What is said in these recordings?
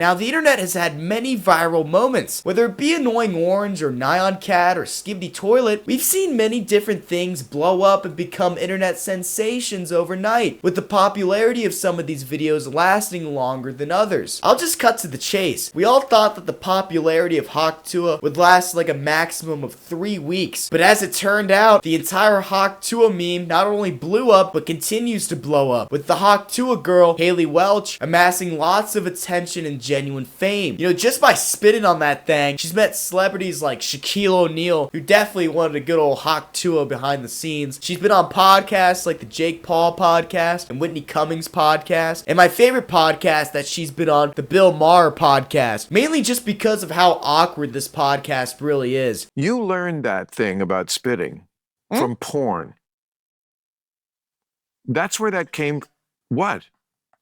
Now, the internet has had many viral moments. Whether it be Annoying Orange or Nyan Cat or Skibidi Toilet, we've seen many different things blow up and become internet sensations overnight, with the popularity of some of these videos lasting longer than others. I'll just cut to the chase. We all thought that the popularity of Hawk Tuah would last like a maximum of 3 weeks, but as it turned out, the entire Hawk Tuah meme not only blew up, but continues to blow up, with the Hawk Tuah girl, Haley Welch, amassing lots of attention and genuine fame. You know, just by spitting on that thing, she's met celebrities like Shaquille O'Neal, who definitely wanted a good old Hawk Tuah behind the scenes. She's been on podcasts like the Jake Paul podcast and Whitney Cummings podcast, and my favorite podcast that she's been on, the Bill Maher podcast, mainly just because of how awkward this podcast really is. You learned that thing about spitting from porn. That's where that came. What?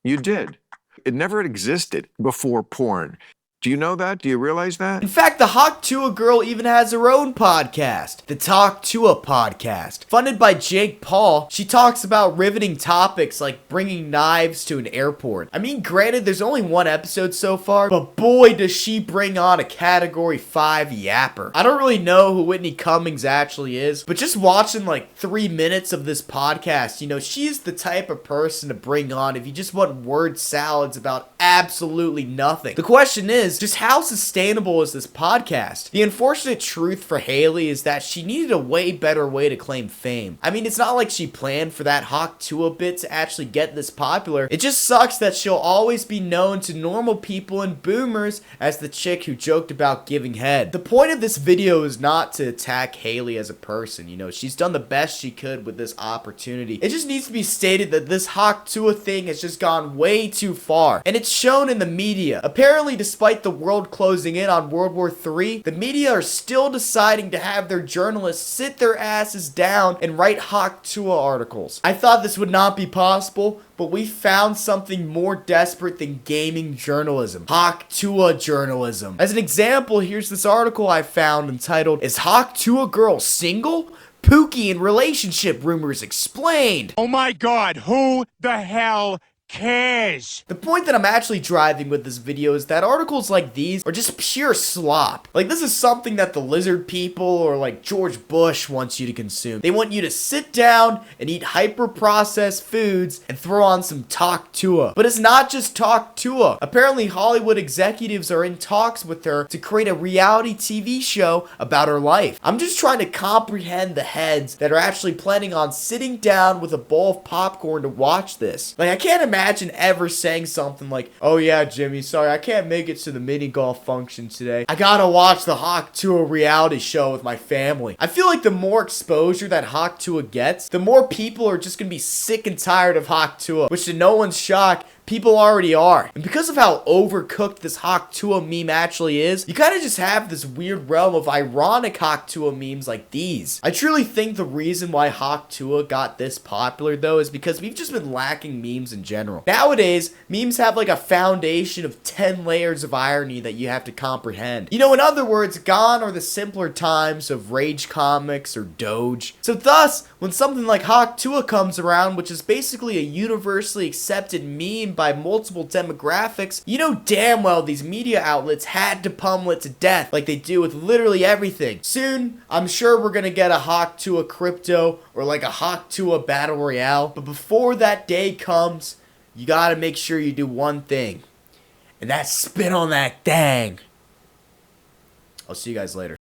You did. It never existed before porn. Do you know that? Do you realize that? In fact, the Hawk Tuah girl even has her own podcast, the Talk Tuah podcast. Funded by Jake Paul, she talks about riveting topics like bringing knives to an airport. I mean, granted, there's only one episode so far, but boy does she bring on a Category 5 yapper. I don't really know who Whitney Cummings actually is, but just watching like 3 minutes of this podcast, you know, she's the type of person to bring on if you just want word salads about absolutely nothing. The question is, just how sustainable is this podcast? The unfortunate truth for Haley is that she needed a way better way to claim fame. I mean, it's not like she planned for that Hawk Tuah bit to actually get this popular. It just sucks that she'll always be known to normal people and boomers as the chick who joked about giving head. The point of this video is not to attack Haley as a person. You know, she's done the best she could with this opportunity. It just needs to be stated that this Hawk Tuah thing has just gone way too far, and it's shown in the media. Apparently, despite the world closing in on World War III, the media are still deciding to have their journalists sit their asses down and write Hawk Tuah articles. I thought this would not be possible, but we found something more desperate than gaming journalism. Hawk Tuah journalism. As an example, here's this article I found entitled, "Is Hawk Tuah Girl Single? Pookie and Relationship Rumors Explained." Oh my God, who the hell cares? The point that I'm actually driving with this video is that articles like these are just pure slop. Like, this is something that the lizard people or like George Bush wants you to consume. They want you to sit down and eat hyper-processed foods and throw on some Talk Tuah. But it's not just Talk Tuah. Apparently, Hollywood executives are in talks with her to create a reality TV show about her life. I'm just trying to comprehend the heads that are actually planning on sitting down with a bowl of popcorn to watch this. Like, I can't imagine ever saying something like, "Oh yeah, Jimmy, sorry, I can't make it to the mini golf function today. I gotta watch the Hawk Tuah reality show with my family." I feel like the more exposure that Hawk Tuah gets, the more people are just gonna be sick and tired of Hawk Tuah, which to no one's shock, people already are. And because of how overcooked this Hawk Tuah meme actually is, you kind of just have this weird realm of ironic Hawk Tuah memes like these. I truly think the reason why Hawk Tuah got this popular though is because we've just been lacking memes in general. Nowadays, memes have like a foundation of 10 layers of irony that you have to comprehend. You know, in other words, gone are the simpler times of rage comics or Doge. So thus, when something like Hawk Tuah comes around, which is basically a universally accepted meme by multiple demographics, you know damn well these media outlets had to pummel it to death like they do with literally everything. Soon, I'm sure we're gonna get a Hawk Tuah crypto or like a Hawk Tuah battle royale, but before that day comes, you gotta make sure you do one thing, and that's spit on that thang. I'll see you guys later.